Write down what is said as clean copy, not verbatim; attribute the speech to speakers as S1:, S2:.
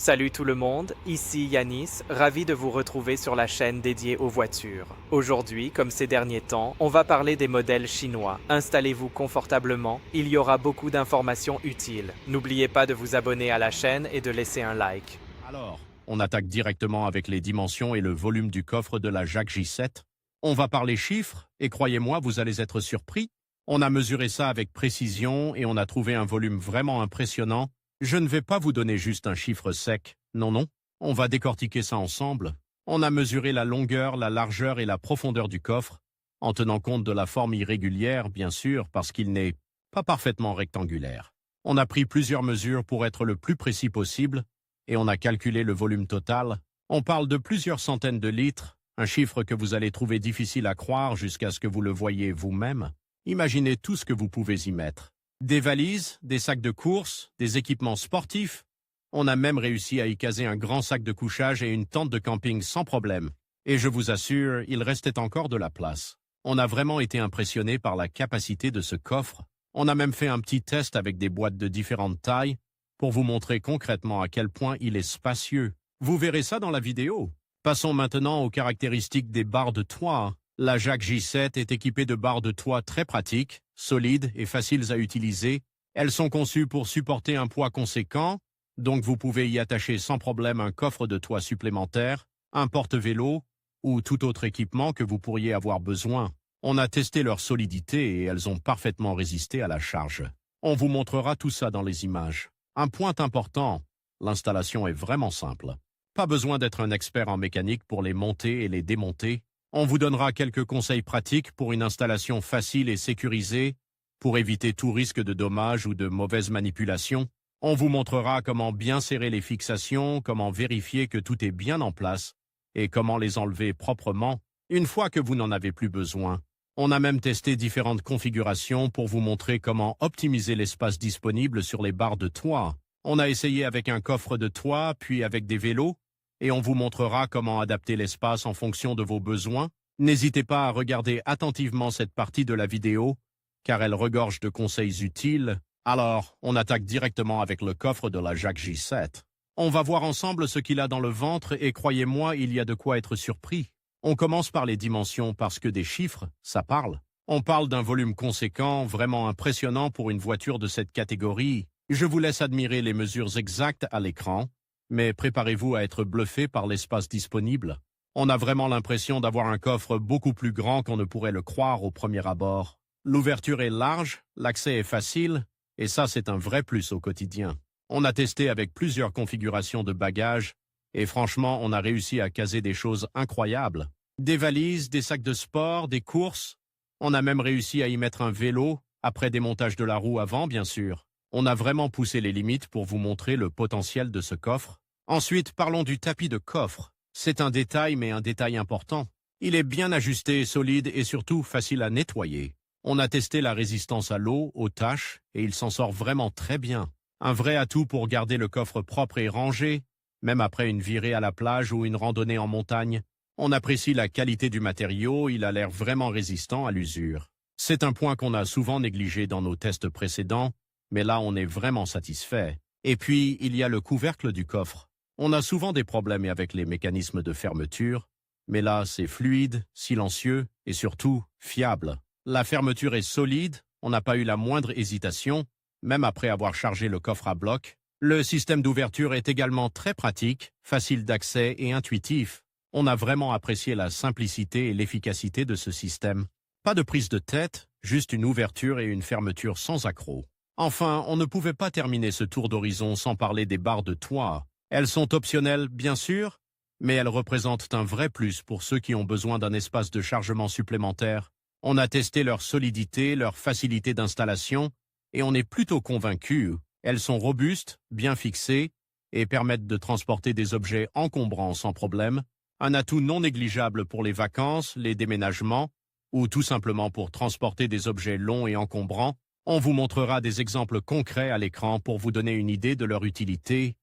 S1: Salut tout le monde, ici Yanis, ravi de vous retrouver sur la chaîne dédiée aux voitures. Aujourd'hui, comme ces derniers temps, on va parler des modèles chinois. Installez-vous confortablement, il y aura beaucoup d'informations utiles. N'oubliez pas de vous abonner à la chaîne et de laisser un like.
S2: Alors, on attaque directement avec les dimensions et le volume du coffre de la Jacques J7. On va parler chiffres, et croyez-moi, vous allez être surpris. On a mesuré ça avec précision et on a trouvé un volume vraiment impressionnant. Je ne vais pas vous donner juste un chiffre sec, non, non. On va décortiquer ça ensemble. On a mesuré la longueur, la largeur et la profondeur du coffre, en tenant compte de la forme irrégulière, bien sûr, parce qu'il n'est pas parfaitement rectangulaire. On a pris plusieurs mesures pour être le plus précis possible, et on a calculé le volume total. On parle de plusieurs centaines de litres, un chiffre que vous allez trouver difficile à croire jusqu'à ce que vous le voyez vous-même. Imaginez tout ce que vous pouvez y mettre. Des valises, des sacs de course, des équipements sportifs. On a même réussi à y caser un grand sac de couchage et une tente de camping sans problème. Et je vous assure, il restait encore de la place. On a vraiment été impressionné par la capacité de ce coffre. On a même fait un petit test avec des boîtes de différentes tailles pour vous montrer concrètement à quel point il est spacieux. Vous verrez ça dans la vidéo. Passons maintenant aux caractéristiques des barres de toit. La Jacques J7 est équipée de barres de toit très pratiques, solides et faciles à utiliser. Elles sont conçues pour supporter un poids conséquent, donc vous pouvez y attacher sans problème un coffre de toit supplémentaire, un porte-vélo ou tout autre équipement que vous pourriez avoir besoin. On a testé leur solidité et elles ont parfaitement résisté à la charge. On vous montrera tout ça dans les images. Un point important, l'installation est vraiment simple. Pas besoin d'être un expert en mécanique pour les monter et les démonter. On vous donnera quelques conseils pratiques pour une installation facile et sécurisée, pour éviter tout risque de dommages ou de mauvaise manipulation. On vous montrera comment bien serrer les fixations, comment vérifier que tout est bien en place et comment les enlever proprement une fois que vous n'en avez plus besoin. On a même testé différentes configurations pour vous montrer comment optimiser l'espace disponible sur les barres de toit. On a essayé avec un coffre de toit, puis avec des vélos, et on vous montrera comment adapter l'espace en fonction de vos besoins. N'hésitez pas à regarder attentivement cette partie de la vidéo, car elle regorge de conseils utiles. Alors, on attaque directement avec le coffre de la Jacques J7. On va voir ensemble ce qu'il a dans le ventre et croyez-moi, il y a de quoi être surpris. On commence par les dimensions parce que des chiffres, ça parle. On parle d'un volume conséquent, vraiment impressionnant pour une voiture de cette catégorie. Je vous laisse admirer les mesures exactes à l'écran, mais préparez-vous à être bluffé par l'espace disponible. On a vraiment l'impression d'avoir un coffre beaucoup plus grand qu'on ne pourrait le croire au premier abord. L'ouverture est large, l'accès est facile, et ça c'est un vrai plus au quotidien. On a testé avec plusieurs configurations de bagages, et franchement on a réussi à caser des choses incroyables. Des valises, des sacs de sport, des courses. On a même réussi à y mettre un vélo, après démontage de la roue avant bien sûr. On a vraiment poussé les limites pour vous montrer le potentiel de ce coffre. Ensuite, parlons du tapis de coffre. C'est un détail, mais un détail important. Il est bien ajusté, solide et surtout facile à nettoyer. On a testé la résistance à l'eau, aux taches, et il s'en sort vraiment très bien. Un vrai atout pour garder le coffre propre et rangé, même après une virée à la plage ou une randonnée en montagne. On apprécie la qualité du matériau, il a l'air vraiment résistant à l'usure. C'est un point qu'on a souvent négligé dans nos tests précédents, mais là on est vraiment satisfait. Et puis, il y a le couvercle du coffre. On a souvent des problèmes avec les mécanismes de fermeture, mais là c'est fluide, silencieux et surtout fiable. La fermeture est solide, on n'a pas eu la moindre hésitation, même après avoir chargé le coffre à bloc. Le système d'ouverture est également très pratique, facile d'accès et intuitif. On a vraiment apprécié la simplicité et l'efficacité de ce système. Pas de prise de tête, juste une ouverture et une fermeture sans accroc. Enfin, on ne pouvait pas terminer ce tour d'horizon sans parler des barres de toit. Elles sont optionnelles, bien sûr, mais elles représentent un vrai plus pour ceux qui ont besoin d'un espace de chargement supplémentaire. On a testé leur solidité, leur facilité d'installation, et on est plutôt convaincus. Elles sont robustes, bien fixées, et permettent de transporter des objets encombrants sans problème. Un atout non négligeable pour les vacances, les déménagements, ou tout simplement pour transporter des objets longs et encombrants. On vous montrera des exemples concrets à l'écran pour vous donner une idée de leur utilité.